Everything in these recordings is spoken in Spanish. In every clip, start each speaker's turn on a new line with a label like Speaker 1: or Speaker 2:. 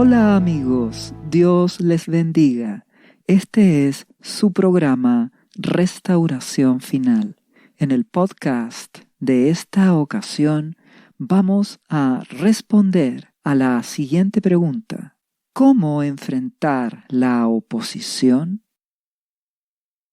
Speaker 1: Hola amigos, Dios les bendiga. Este es su programa Restauración Final. En el podcast de esta ocasión vamos a responder a la siguiente pregunta: ¿cómo enfrentar la oposición?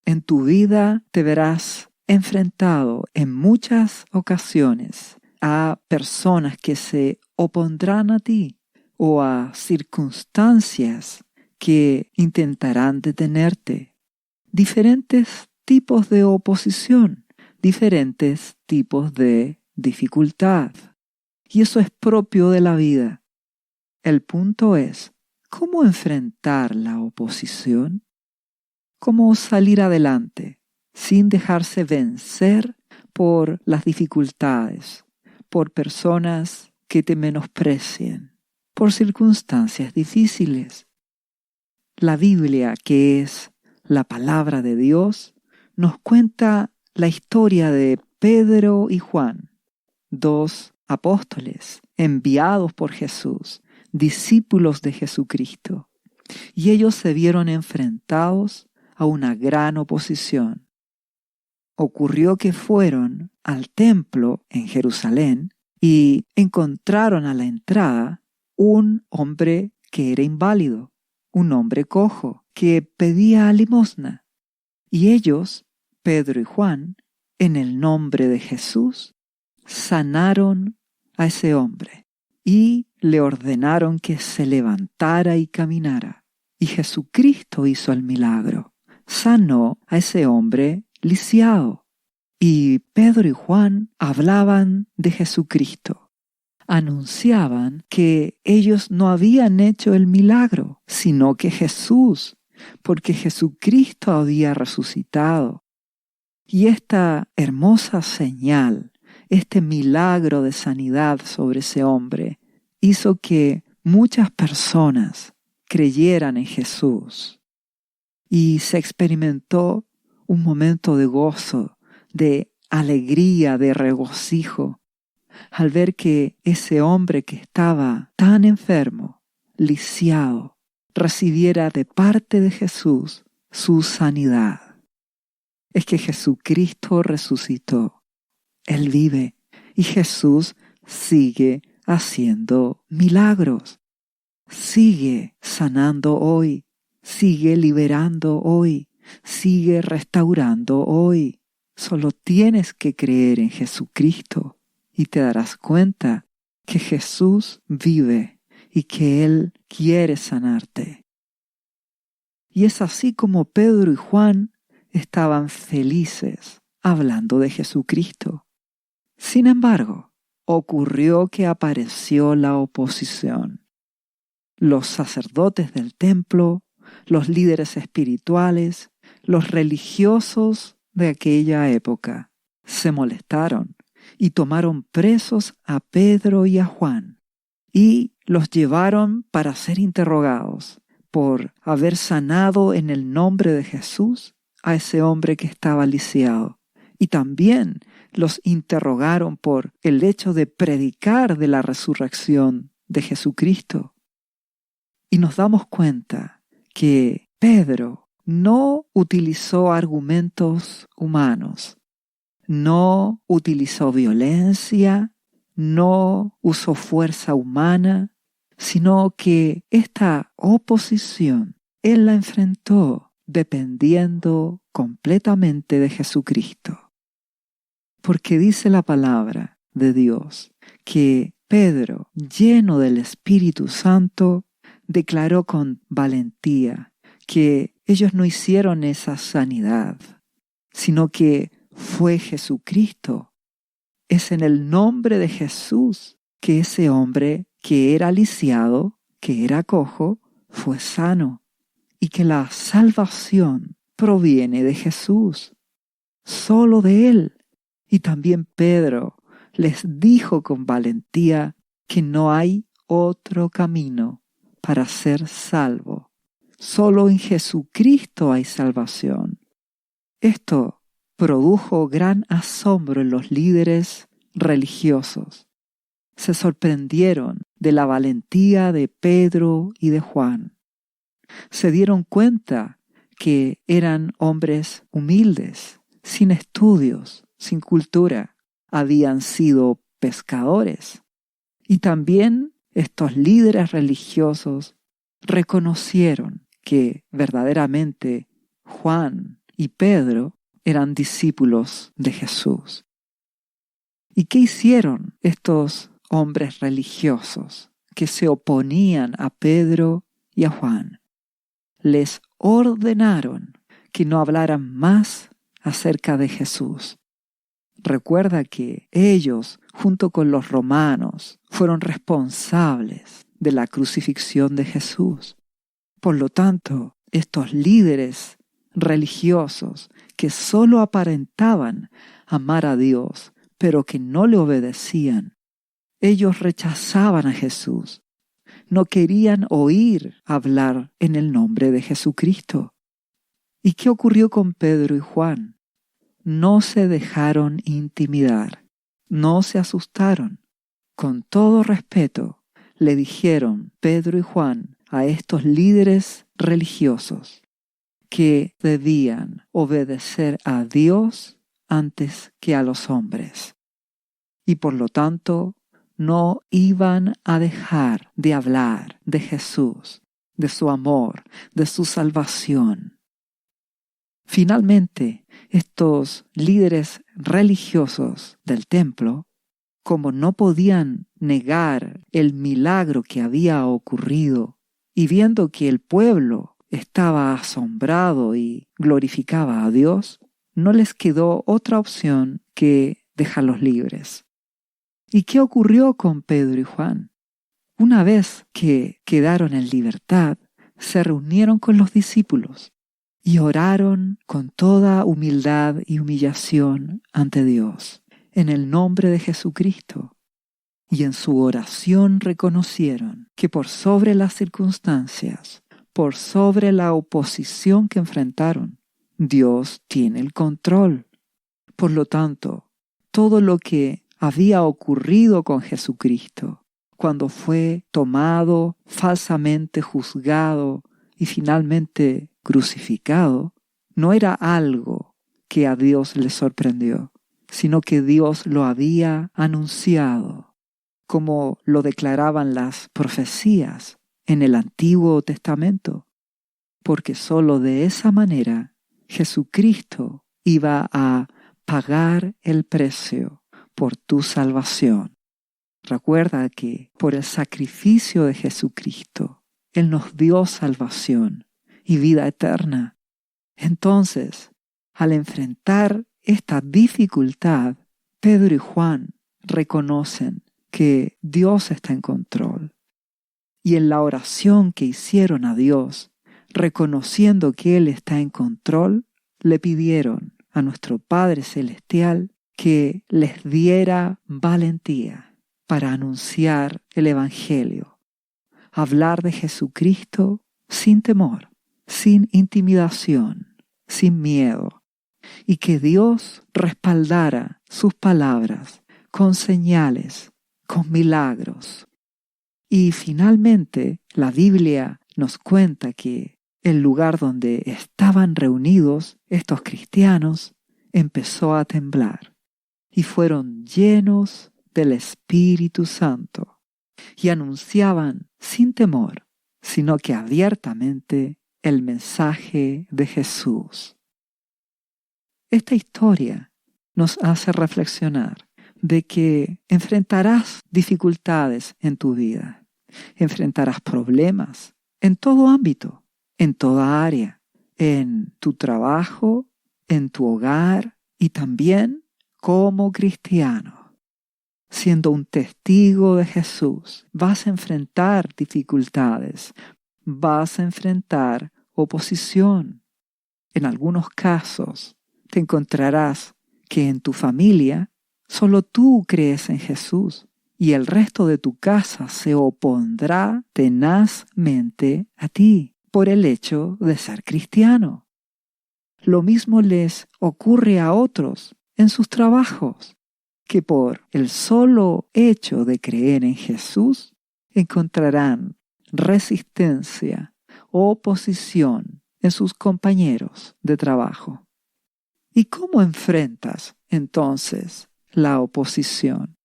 Speaker 1: En tu vida te verás enfrentado en muchas ocasiones a personas que se opondrán a ti o a circunstancias que intentarán detenerte. Diferentes tipos de oposición, diferentes tipos de dificultad. Y eso es propio de la vida. El punto es, ¿cómo enfrentar la oposición? ¿Cómo salir adelante sin dejarse vencer por las dificultades, por personas que te menosprecien, por circunstancias difíciles? La Biblia, que es la palabra de Dios, nos cuenta la historia de Pedro y Juan, dos apóstoles enviados por Jesús, discípulos de Jesucristo, y ellos se vieron enfrentados a una gran oposición. Ocurrió que fueron al templo en Jerusalén y encontraron a la entrada un hombre que era inválido, un hombre cojo que pedía limosna. Y ellos, Pedro y Juan, en el nombre de Jesús, sanaron a ese hombre y le ordenaron que se levantara y caminara. Y Jesucristo hizo el milagro. Sanó a ese hombre lisiado. Y Pedro y Juan hablaban de Jesucristo. Anunciaban que ellos no habían hecho el milagro, sino que Jesús, porque Jesucristo había resucitado. Y esta hermosa señal, este milagro de sanidad sobre ese hombre, hizo que muchas personas creyeran en Jesús. Y se experimentó un momento de gozo, de alegría, de regocijo, al ver que ese hombre que estaba tan enfermo, lisiado, recibiera de parte de Jesús su sanidad. Es que Jesucristo resucitó. Él vive y Jesús sigue haciendo milagros. Sigue sanando hoy. Sigue liberando hoy, sigue restaurando hoy. Solo tienes que creer en Jesucristo y te darás cuenta que Jesús vive y que Él quiere sanarte. Y es así como Pedro y Juan estaban felices hablando de Jesucristo. Sin embargo, ocurrió que apareció la oposición. Los sacerdotes del templo, los líderes espirituales, los religiosos de aquella época se molestaron y tomaron presos a Pedro y a Juan y los llevaron para ser interrogados por haber sanado en el nombre de Jesús a ese hombre que estaba lisiado. Y también los interrogaron por el hecho de predicar de la resurrección de Jesucristo. Y nos damos cuenta que Pedro no utilizó argumentos humanos, no utilizó violencia, no usó fuerza humana, sino que esta oposición él la enfrentó dependiendo completamente de Jesucristo. Porque dice la palabra de Dios que Pedro, lleno del Espíritu Santo, declaró con valentía que ellos no hicieron esa sanidad, sino que fue Jesucristo. Es en el nombre de Jesús que ese hombre que era lisiado, que era cojo, fue sano, y que la salvación proviene de Jesús, solo de Él. Y también Pedro les dijo con valentía que no hay otro camino para ser salvo. Solo en Jesucristo hay salvación. Esto produjo gran asombro en los líderes religiosos. Se sorprendieron de la valentía de Pedro y de Juan. Se dieron cuenta que eran hombres humildes, sin estudios, sin cultura. Habían sido pescadores. Y también estos líderes religiosos reconocieron que verdaderamente Juan y Pedro eran discípulos de Jesús. ¿Y qué hicieron estos hombres religiosos que se oponían a Pedro y a Juan? Les ordenaron que no hablaran más acerca de Jesús. Recuerda que ellos, junto con los romanos, fueron responsables de la crucifixión de Jesús. Por lo tanto, estos líderes religiosos que solo aparentaban amar a Dios, pero que no le obedecían, ellos rechazaban a Jesús. No querían oír hablar en el nombre de Jesucristo. ¿Y qué ocurrió con Pedro y Juan? No se dejaron intimidar, no se asustaron. Con todo respeto, le dijeron Pedro y Juan a estos líderes religiosos que debían obedecer a Dios antes que a los hombres. Y por lo tanto, no iban a dejar de hablar de Jesús, de su amor, de su salvación. Finalmente, estos líderes religiosos del templo, como no podían negar el milagro que había ocurrido, y viendo que el pueblo estaba asombrado y glorificaba a Dios, no les quedó otra opción que dejarlos libres. ¿Y qué ocurrió con Pedro y Juan? Una vez que quedaron en libertad, se reunieron con los discípulos y oraron con toda humildad y humillación ante Dios, en el nombre de Jesucristo. Y en su oración reconocieron que por sobre las circunstancias, por sobre la oposición que enfrentaron, Dios tiene el control. Por lo tanto, todo lo que había ocurrido con Jesucristo, cuando fue tomado, falsamente juzgado y finalmente crucificado, no era algo que a Dios le sorprendió, sino que Dios lo había anunciado, como lo declaraban las profecías en el Antiguo Testamento, porque sólo de esa manera Jesucristo iba a pagar el precio por tu salvación. Recuerda que por el sacrificio de Jesucristo, Él nos dio salvación y vida eterna. Entonces, al enfrentar esta dificultad, Pedro y Juan reconocen que Dios está en control. Y en la oración que hicieron a Dios, reconociendo que Él está en control, le pidieron a nuestro Padre Celestial que les diera valentía para anunciar el Evangelio, hablar de Jesucristo sin temor, sin intimidación, sin miedo, y que Dios respaldara sus palabras con señales, con milagros. Y finalmente la Biblia nos cuenta que el lugar donde estaban reunidos estos cristianos empezó a temblar y fueron llenos del Espíritu Santo y anunciaban sin temor, sino que abiertamente el mensaje de Jesús. Esta historia nos hace reflexionar de que enfrentarás dificultades en tu vida, enfrentarás problemas en todo ámbito, en toda área, en tu trabajo, en tu hogar y también como cristiano. Siendo un testigo de Jesús, vas a enfrentar dificultades, vas a enfrentar oposición. En algunos casos te encontrarás que en tu familia solo tú crees en Jesús y el resto de tu casa se opondrá tenazmente a ti por el hecho de ser cristiano. Lo mismo les ocurre a otros en sus trabajos, que por el solo hecho de creer en Jesús encontrarán resistencia o oposición en sus compañeros de trabajo. ¿Y cómo enfrentas entonces la oposición?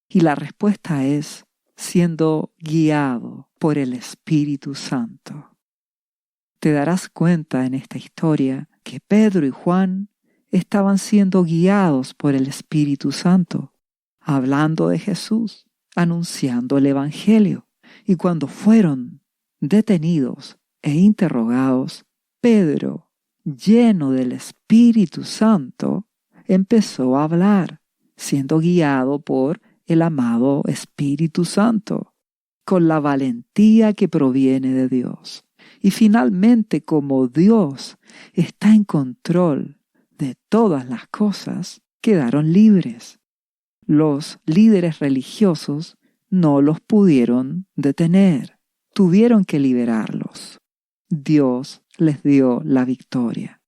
Speaker 1: Y la respuesta es siendo guiado por el Espíritu Santo. Te darás cuenta en esta historia que Pedro y Juan estaban siendo guiados por el Espíritu Santo, hablando de Jesús, anunciando el Evangelio. Y cuando fueron detenidos e interrogados, Pedro, lleno del Espíritu Santo, empezó a hablar, siendo guiado por el amado Espíritu Santo, con la valentía que proviene de Dios. Y finalmente, como Dios está en control de todas las cosas, quedaron libres. Los líderes religiosos no los pudieron detener. Tuvieron que liberarlos. Dios les dio la victoria.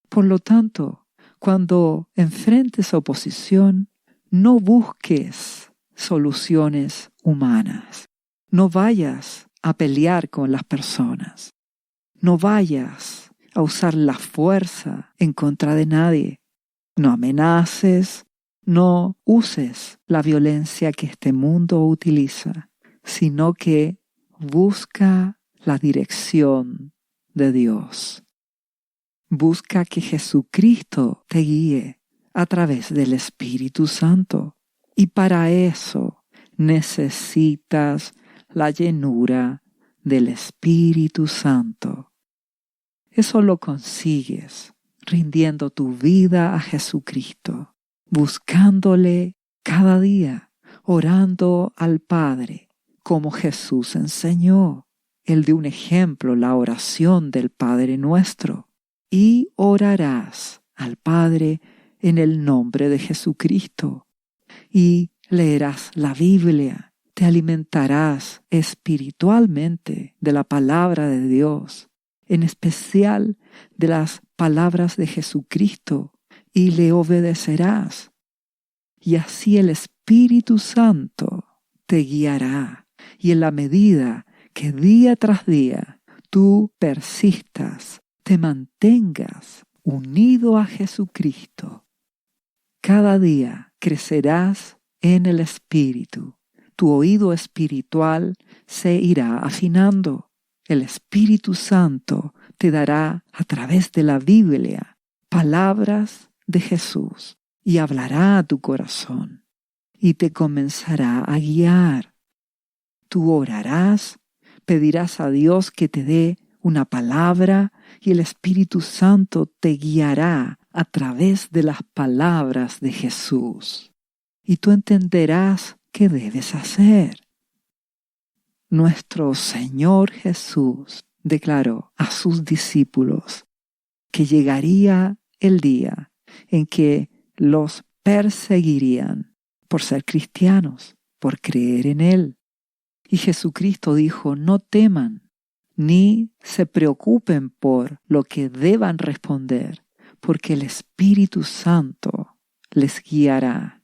Speaker 1: Por lo tanto, cuando enfrentes oposición, no busques soluciones humanas. No vayas a pelear con las personas. No vayas a usar la fuerza en contra de nadie. No amenaces, no uses la violencia que este mundo utiliza, sino que busca la dirección de Dios. Busca que Jesucristo te guíe a través del Espíritu Santo. Y para eso necesitas la llenura del Espíritu Santo. Eso lo consigues rindiendo tu vida a Jesucristo, buscándole cada día, orando al Padre, como Jesús enseñó. Él dio un ejemplo, la oración del Padre Nuestro. Y orarás al Padre en el nombre de Jesucristo. Y leerás la Biblia. Te alimentarás espiritualmente de la palabra de Dios, en especial de las palabras de Jesucristo, y le obedecerás. Y así el Espíritu Santo te guiará. Y en la medida que día tras día tú persistas, te mantengas unido a Jesucristo, cada día crecerás en el Espíritu. Tu oído espiritual se irá afinando. El Espíritu Santo te dará a través de la Biblia palabras de Jesús y hablará a tu corazón y te comenzará a guiar. Tú orarás, pedirás a Dios que te dé una palabra y el Espíritu Santo te guiará a través de las palabras de Jesús. Y tú entenderás qué debes hacer. Nuestro Señor Jesús declaró a sus discípulos que llegaría el día en que los perseguirían por ser cristianos, por creer en Él. Y Jesucristo dijo, no teman, ni se preocupen por lo que deban responder, porque el Espíritu Santo les guiará.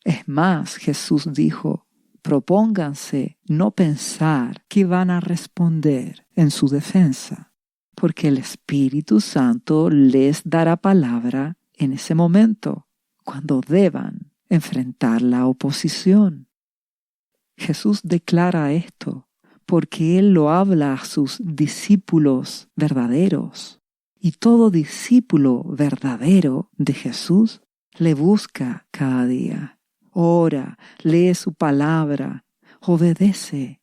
Speaker 1: Es más, Jesús dijo, propónganse no pensar que van a responder en su defensa, porque el Espíritu Santo les dará palabra en ese momento, cuando deban enfrentar la oposición. Jesús declara esto porque Él lo habla a sus discípulos verdaderos. Y todo discípulo verdadero de Jesús le busca cada día. Ora, lee su palabra, obedece.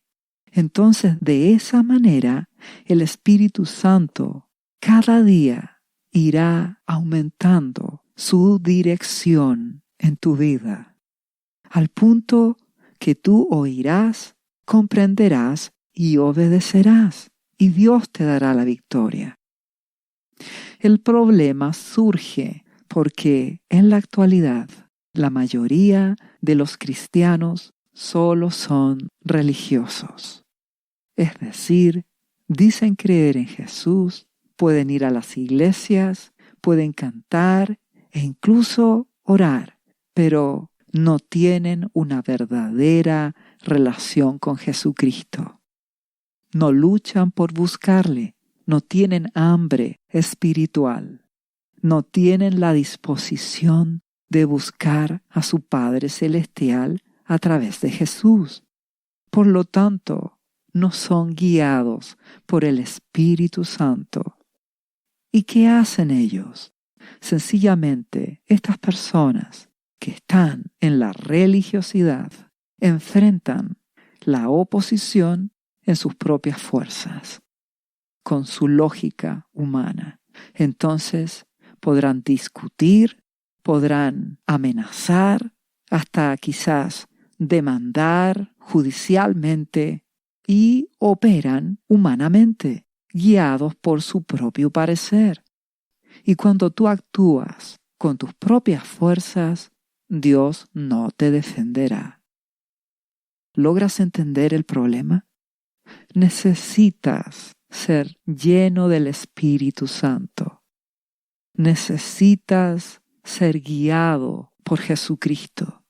Speaker 1: Entonces, de esa manera, el Espíritu Santo cada día irá aumentando su dirección en tu vida, al punto que tú oirás, comprenderás y obedecerás, y Dios te dará la victoria. El problema surge porque en la actualidad la mayoría de los cristianos solo son religiosos. Es decir, dicen creer en Jesús, pueden ir a las iglesias, pueden cantar e incluso orar, pero no tienen una verdadera relación con Jesucristo. No luchan por buscarle, no tienen hambre espiritual, no tienen la disposición de buscar a su Padre Celestial a través de Jesús. Por lo tanto, no son guiados por el Espíritu Santo. ¿Y qué hacen ellos? Sencillamente, estas personas que están en la religiosidad enfrentan la oposición en sus propias fuerzas, con su lógica humana. Entonces podrán discutir, podrán amenazar, hasta quizás demandar judicialmente y operan humanamente, guiados por su propio parecer. Y cuando tú actúas con tus propias fuerzas, Dios no te defenderá. ¿Logras entender el problema? Necesitas ser lleno del Espíritu Santo. Necesitas ser guiado por Jesucristo.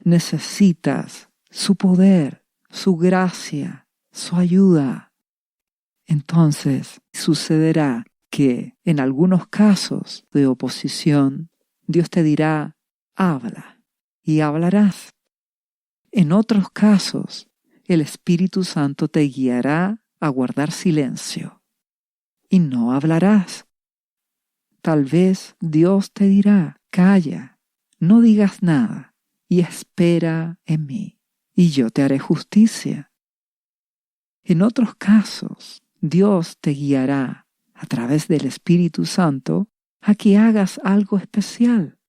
Speaker 1: Necesitas su poder, su gracia, su ayuda. Entonces sucederá que en algunos casos de oposición, Dios te dirá, habla, y hablarás. En otros casos, el Espíritu Santo te guiará a guardar silencio, y no hablarás. Tal vez Dios te dirá, calla, no digas nada, y espera en mí, y yo te haré justicia. En otros casos, Dios te guiará a través del Espíritu Santo a que hagas algo especial,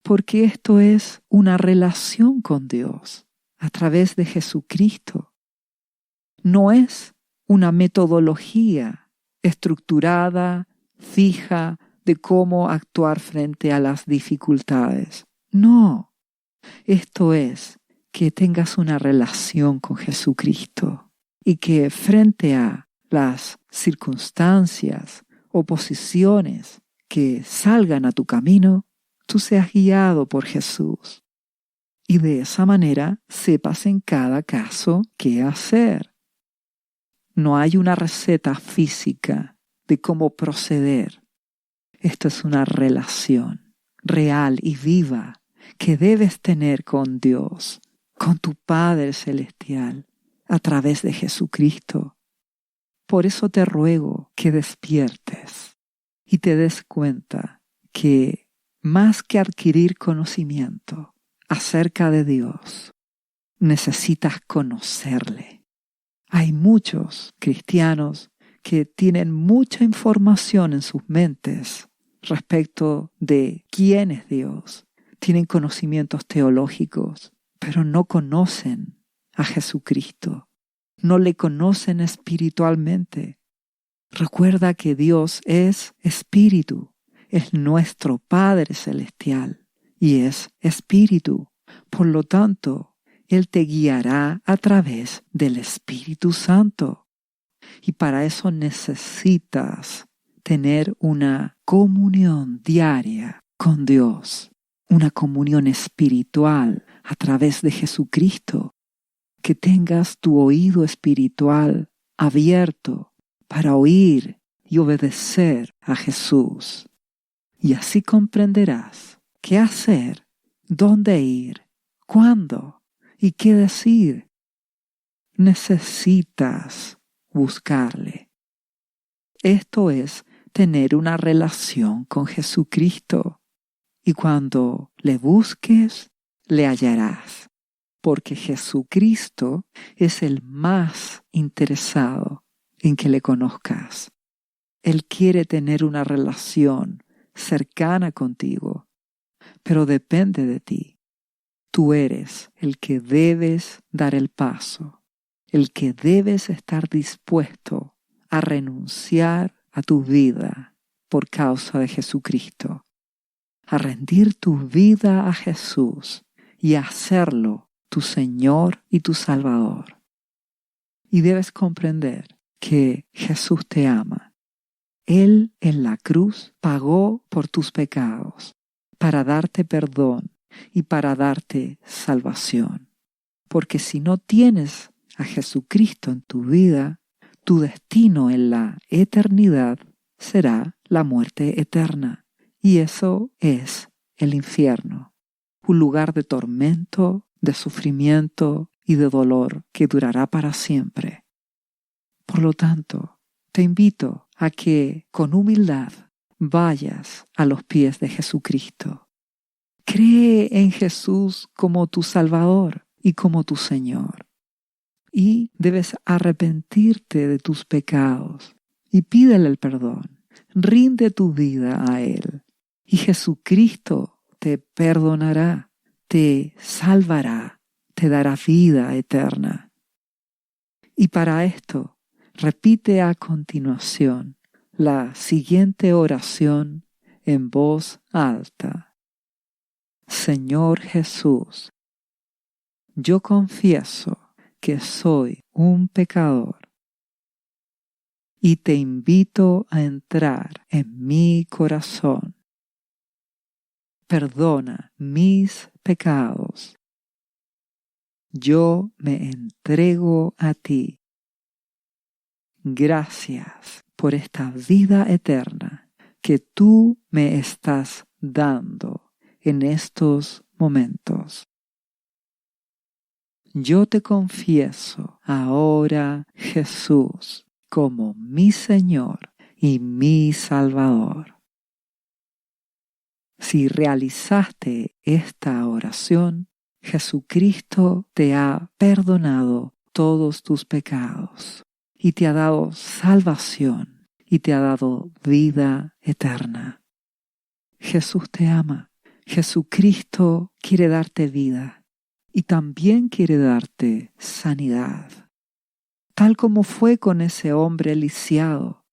Speaker 1: porque esto es una relación con Dios a través de Jesucristo. No es una metodología estructurada, fija, de cómo actuar frente a las dificultades. No, esto es que tengas una relación con Jesucristo y que frente a las circunstancias, oposiciones que salgan a tu camino, tú seas guiado por Jesús. Y de esa manera sepas en cada caso qué hacer. No hay una receta física de cómo proceder. Esto es una relación real y viva que debes tener con Dios, con tu Padre Celestial, a través de Jesucristo. Por eso te ruego que despiertes y te des cuenta que más que adquirir conocimiento acerca de Dios, necesitas conocerle. Hay muchos cristianos que tienen mucha información en sus mentes respecto de quién es Dios. Tienen conocimientos teológicos, pero no conocen a Jesucristo. No le conocen espiritualmente. Recuerda que Dios es espíritu, es nuestro Padre Celestial y es espíritu. Por lo tanto, Él te guiará a través del Espíritu Santo. Y para eso necesitas tener una comunión diaria con Dios, una comunión espiritual a través de Jesucristo. Que tengas tu oído espiritual abierto para oír y obedecer a Jesús. Y así comprenderás qué hacer, dónde ir, cuándo y qué decir. Necesitas buscarle. Esto es tener una relación con Jesucristo. Y cuando le busques, le hallarás. Porque Jesucristo es el más interesado en que le conozcas. Él quiere tener una relación cercana contigo, pero depende de ti. Tú eres el que debes dar el paso, el que debes estar dispuesto a renunciar a tu vida por causa de Jesucristo, a rendir tu vida a Jesús y a hacerlo tu Señor y tu Salvador. Y debes comprender que Jesús te ama. Él en la cruz pagó por tus pecados para darte perdón y para darte salvación. Porque si no tienes a Jesucristo en tu vida, tu destino en la eternidad será la muerte eterna. Y eso es el infierno, un lugar de tormento, de sufrimiento y de dolor que durará para siempre. Por lo tanto, te invito a que con humildad vayas a los pies de Jesucristo. Cree en Jesús como tu Salvador y como tu Señor. Y debes arrepentirte de tus pecados y pídele el perdón. Rinde tu vida a Él y Jesucristo te perdonará, te salvará, te dará vida eterna. Y para esto, repite a continuación la siguiente oración en voz alta. Señor Jesús, yo confieso que soy un pecador y te invito a entrar en mi corazón. Perdona mis pecados. Yo me entrego a ti. Gracias por esta vida eterna que tú me estás dando en estos momentos. Yo te confieso ahora, Jesús, como mi Señor y mi Salvador. Si realizaste esta oración, Jesucristo te ha perdonado todos tus pecados y te ha dado salvación y te ha dado vida eterna. Jesús te ama. Jesucristo quiere darte vida y también quiere darte sanidad. Tal como fue con ese hombre lisiado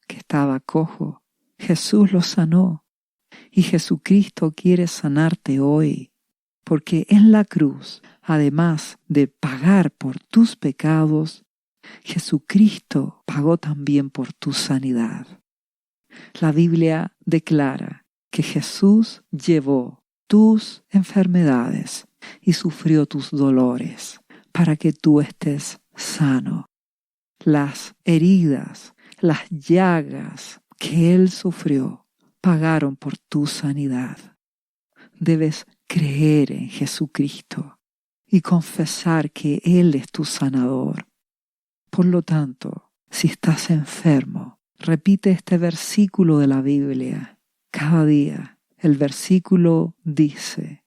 Speaker 1: que estaba cojo, Jesús lo sanó y Jesucristo quiere sanarte hoy, porque en la cruz, además de pagar por tus pecados, Jesucristo pagó también por tu sanidad. La Biblia declara que Jesús llevó tus enfermedades y sufrió tus dolores para que tú estés sano. Las heridas, las llagas que Él sufrió pagaron por tu sanidad. Debes creer en Jesucristo y confesar que Él es tu sanador. Por lo tanto, si estás enfermo, repite este versículo de la Biblia cada día. El versículo dice: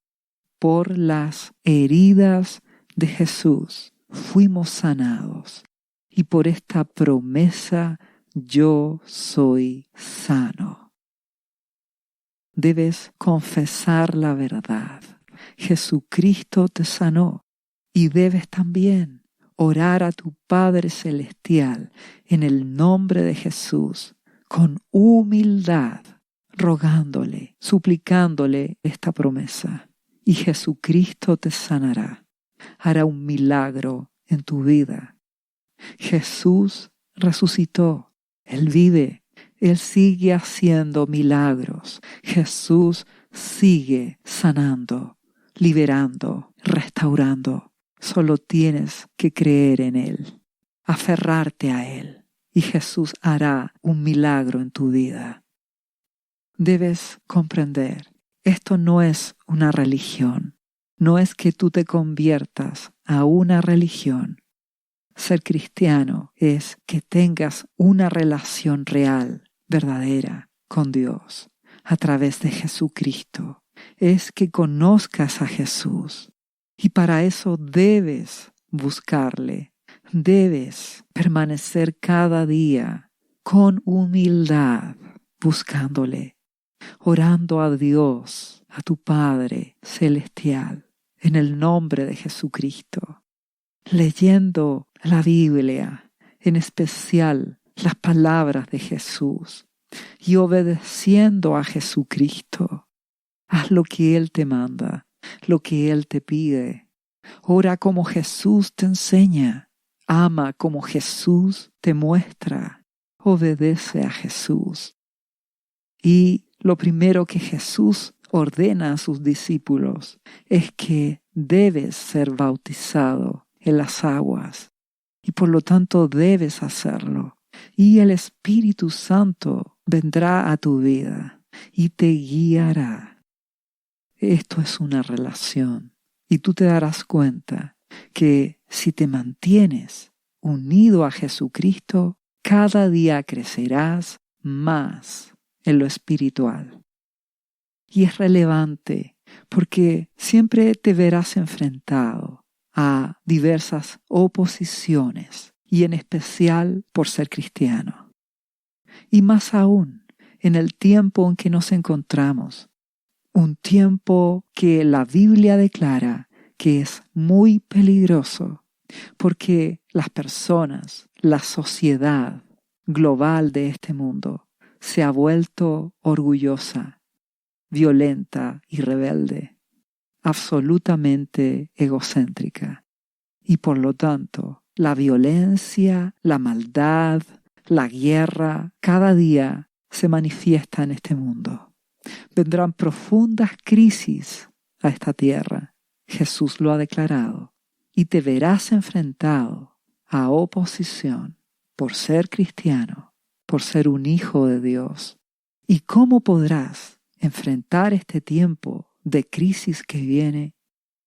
Speaker 1: por las heridas de Jesús fuimos sanados, y por esta promesa yo soy sano. Debes confesar la verdad. Jesucristo te sanó y debes también orar a tu Padre Celestial en el nombre de Jesús con humildad, rogándole, suplicándole esta promesa. Y Jesucristo te sanará, hará un milagro en tu vida. Jesús resucitó, Él vive, Él sigue haciendo milagros. Jesús sigue sanando, liberando, restaurando. Solo tienes que creer en Él, aferrarte a Él, y Jesús hará un milagro en tu vida. Debes comprender, esto no es una religión, no es que tú te conviertas a una religión. Ser cristiano es que tengas una relación real, verdadera, con Dios, a través de Jesucristo. Es que conozcas a Jesús. Y para eso debes buscarle, debes permanecer cada día con humildad, buscándole, orando a Dios, a tu Padre Celestial, en el nombre de Jesucristo, leyendo la Biblia, en especial las palabras de Jesús, y obedeciendo a Jesucristo. Haz lo que Él te manda, lo que Él te pide. Ora como Jesús te enseña. Ama como Jesús te muestra. Obedece a Jesús. Y lo primero que Jesús ordena a sus discípulos es que debes ser bautizado en las aguas y por lo tanto debes hacerlo. Y el Espíritu Santo vendrá a tu vida y te guiará. Esto es una relación y tú te darás cuenta que si te mantienes unido a Jesucristo, cada día crecerás más en lo espiritual. Y es relevante porque siempre te verás enfrentado a diversas oposiciones y en especial por ser cristiano. Y más aún en el tiempo en que nos encontramos, un tiempo que la Biblia declara que es muy peligroso porque las personas, la sociedad global de este mundo se ha vuelto orgullosa, violenta y rebelde, absolutamente egocéntrica. Y por lo tanto, la violencia, la maldad, la guerra, cada día se manifiesta en este mundo. Vendrán profundas crisis a esta tierra. Jesús lo ha declarado. Y te verás enfrentado a oposición por ser cristiano, por ser un hijo de Dios. ¿Y cómo podrás enfrentar este tiempo de crisis que viene?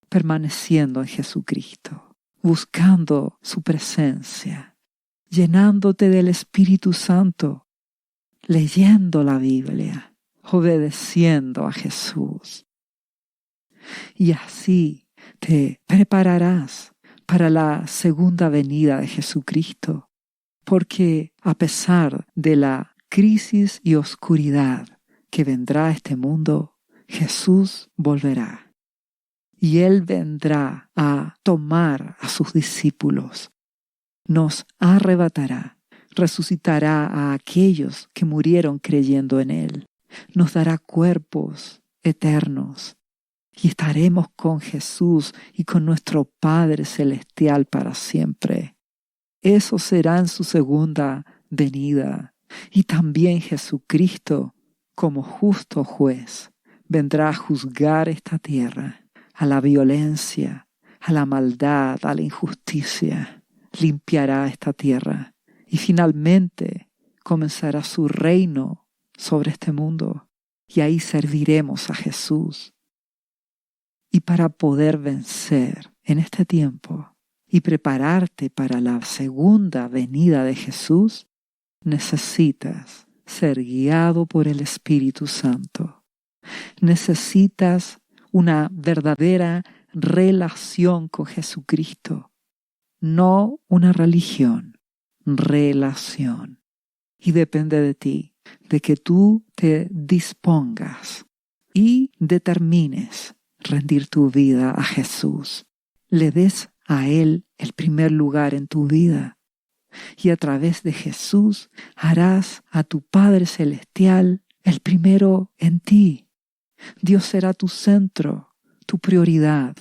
Speaker 1: Permaneciendo en Jesucristo, buscando su presencia, llenándote del Espíritu Santo, leyendo la Biblia, obedeciendo a Jesús. Y así te prepararás para la segunda venida de Jesucristo, porque a pesar de la crisis y oscuridad que vendrá a este mundo, Jesús volverá. Y Él vendrá a tomar a sus discípulos, nos arrebatará, resucitará a aquellos que murieron creyendo en Él, nos dará cuerpos eternos y estaremos con Jesús y con nuestro Padre Celestial para siempre. Eso será en su segunda venida. Y también Jesucristo, como justo juez, vendrá a juzgar esta tierra, a la violencia, a la maldad, a la injusticia. Limpiará esta tierra y finalmente comenzará su reino sobre este mundo y ahí serviremos a Jesús. Y para poder vencer en este tiempo y prepararte para la segunda venida de Jesús, necesitas ser guiado por el Espíritu Santo. Necesitas una verdadera relación con Jesucristo, no una religión, relación. Y depende de ti, de que tú te dispongas y determines rendir tu vida a Jesús. Le des a Él el primer lugar en tu vida. Y a través de Jesús harás a tu Padre Celestial el primero en ti. Dios será tu centro, tu prioridad.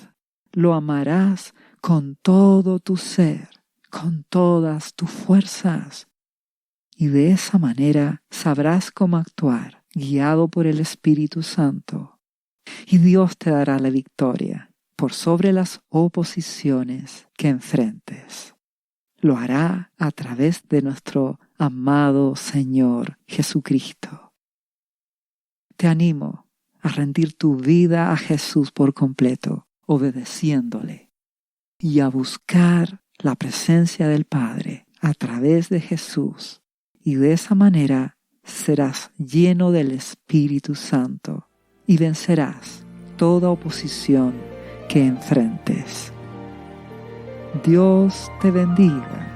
Speaker 1: Lo amarás con todo tu ser, con todas tus fuerzas. Y de esa manera sabrás cómo actuar, guiado por el Espíritu Santo. Y Dios te dará la victoria por sobre las oposiciones que enfrentes. Lo hará a través de nuestro amado Señor Jesucristo. Te animo a rendir tu vida a Jesús por completo, obedeciéndole, y a buscar la presencia del Padre a través de Jesús. Y de esa manera serás lleno del Espíritu Santo y vencerás toda oposición que enfrentes. Dios te bendiga.